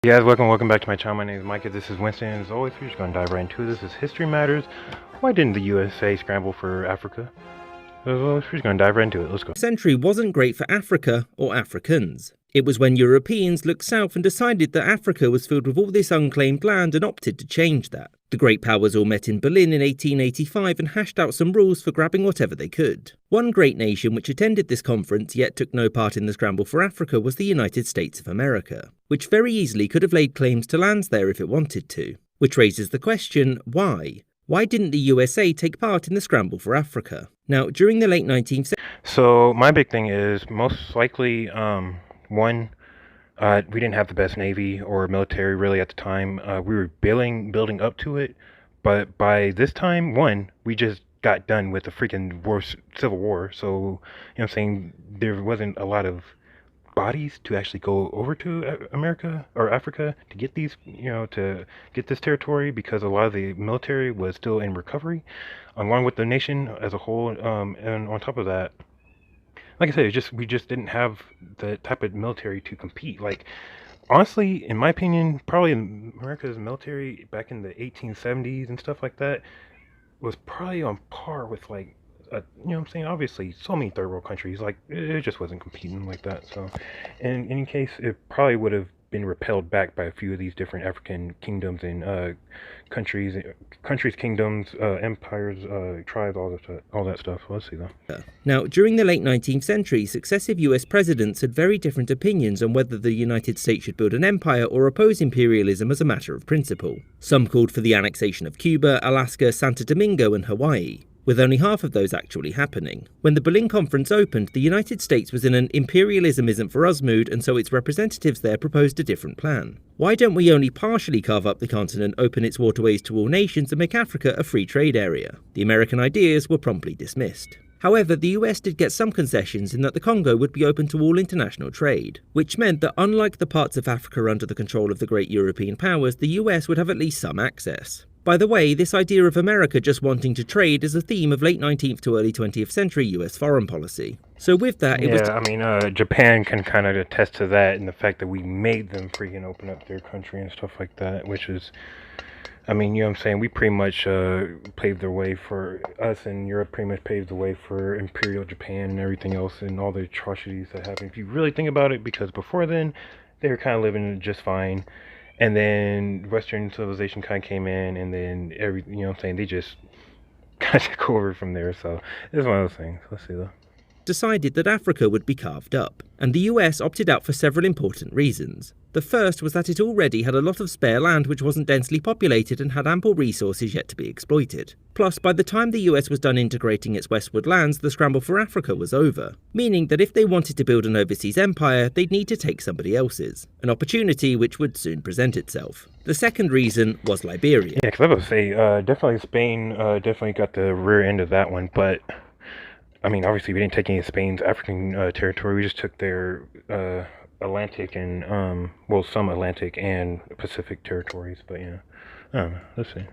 Hey guys, welcome back to my channel. My name is Mike. This is Winston, and as always, we're just going to dive right into this. Is History Matters. Why didn't the USA scramble for Africa? We're just going to dive right into it. Let's go. The century wasn't great for Africa or Africans. It was when Europeans looked south and decided that Africa was filled with all this unclaimed land and opted to change that. The great powers all met in Berlin in 1885 and hashed out some rules for grabbing whatever they could. One great nation which attended this conference yet took no part in the scramble for Africa was the United States of America, which very easily could have laid claims to lands there if it wanted to. Which raises the question, why? Why didn't the USA take part in the scramble for Africa? Now, during the late 19th century... So, my big thing is, most likely, one, we didn't have the best Navy or military really at the time. We were building up to it, but by this time, one, we just got done with the freaking civil war. So, you know what I'm saying, there wasn't a lot of bodies to actually go over to America or Africa to get these, to get this territory, because a lot of the military was still in recovery, along with the nation as a whole. And on top of that, like I said, we just didn't have the type of military to compete. Like, honestly, in my opinion, probably America's military back in the 1870s and stuff like that was probably on par with, like, you know what I'm saying, obviously so many third world countries. Like, it just wasn't competing like that. So in any case, it probably would have been repelled back by a few of these different African kingdoms and countries, kingdoms, empires, tribes, all that stuff. Let's see though. Now, during the late 19th century, successive US presidents had very different opinions on whether the United States should build an empire or oppose imperialism as a matter of principle. Some called for the annexation of Cuba, Alaska, Santo Domingo and Hawaii, with only half of those actually happening. When the Berlin Conference opened, the United States was in an imperialism isn't for us mood, and so its representatives there proposed a different plan. Why don't we only partially carve up the continent, open its waterways to all nations and make Africa a free trade area? The American ideas were promptly dismissed. However, the US did get some concessions in that the Congo would be open to all international trade, which meant that unlike the parts of Africa under the control of the great European powers, the US would have at least some access. By the way, this idea of America just wanting to trade is a theme of late 19th to early 20th century US foreign policy. So with that, Japan can kind of attest to that, and the fact that we made them freaking open up their country and stuff like that, which is, you know what I'm saying, we pretty much paved the way for us, and Europe pretty much paved the way for Imperial Japan and everything else and all the atrocities that happened, if you really think about it, because before then, they were kind of living just fine. And then Western civilization kind of came in, and then you know what I'm saying, they just kind of took over from there. So it's one of those things. Let's see though. Decided that Africa would be carved up, and the US opted out for several important reasons. The first was that it already had a lot of spare land which wasn't densely populated and had ample resources yet to be exploited. Plus, by the time the US was done integrating its westward lands, the scramble for Africa was over, meaning that if they wanted to build an overseas empire, they'd need to take somebody else's, an opportunity which would soon present itself. The second reason was Liberia. Yeah, because I was going to say, definitely Spain definitely got the rear end of that one, but I mean, obviously we didn't take any of Spain's African territory, we just took their Atlantic and, some Atlantic and Pacific territories, but yeah, I don't know, let's see.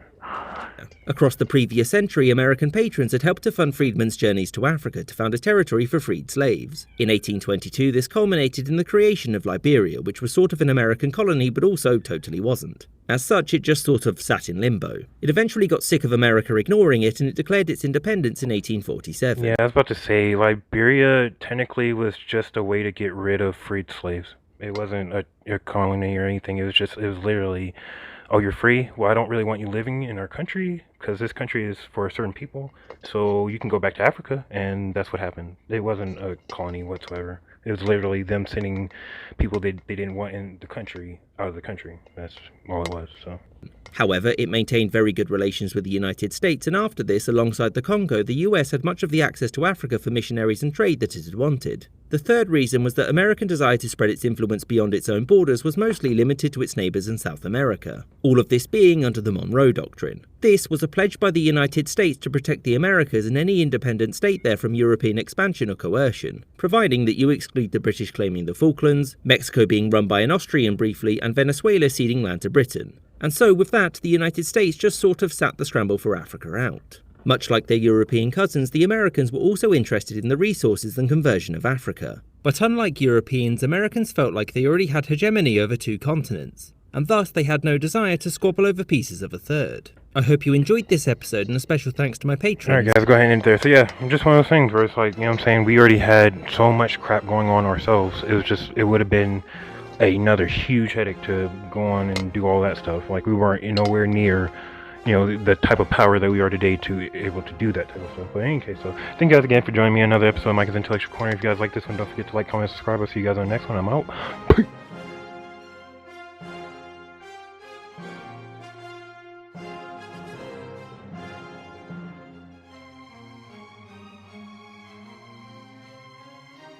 Across the previous century, American patrons had helped to fund freedmen's journeys to Africa to found a territory for freed slaves. In 1822, this culminated in the creation of Liberia, which was sort of an American colony but also totally wasn't. As such, it just sort of sat in limbo. It eventually got sick of America ignoring it, and it declared its independence in 1847. Yeah, I was about to say, Liberia technically was just a way to get rid of freed slaves. It wasn't a colony or anything, it was literally, oh, you're free? Well, I don't really want you living in our country, because this country is for certain people, so you can go back to Africa, and that's what happened. It wasn't a colony whatsoever. It was literally them sending people they didn't want in the country out of the country. That's all it was, so. However, it maintained very good relations with the United States, and after this, alongside the Congo, the US had much of the access to Africa for missionaries and trade that it had wanted. The third reason was that American desire to spread its influence beyond its own borders was mostly limited to its neighbours in South America, all of this being under the Monroe Doctrine. This was a pledge by the United States to protect the Americas and any independent state there from European expansion or coercion, providing that you exclude the British claiming the Falklands, Mexico being run by an Austrian briefly, and Venezuela ceding land to Britain. And so with that, the United States just sort of sat the scramble for Africa out. Much like their European cousins, the Americans were also interested in the resources and conversion of Africa. But unlike Europeans, Americans felt like they already had hegemony over two continents. and thus they had no desire to squabble over pieces of a third. I hope you enjoyed this episode, and a special thanks to my patrons. Alright guys, go ahead and end there. So yeah, just one of those things where it's like, you know what I'm saying, we already had so much crap going on ourselves. It would have been another huge headache to go on and do all that stuff. Like, we weren't nowhere near, you know, the type of power that we are today to able to do that type of stuff. But in any case, so thank you guys again for joining me in another episode of Micah's Intellectual Corner. If you guys like this one, don't forget to like, comment, subscribe. I'll see you guys on the next one. I'm out. Peace.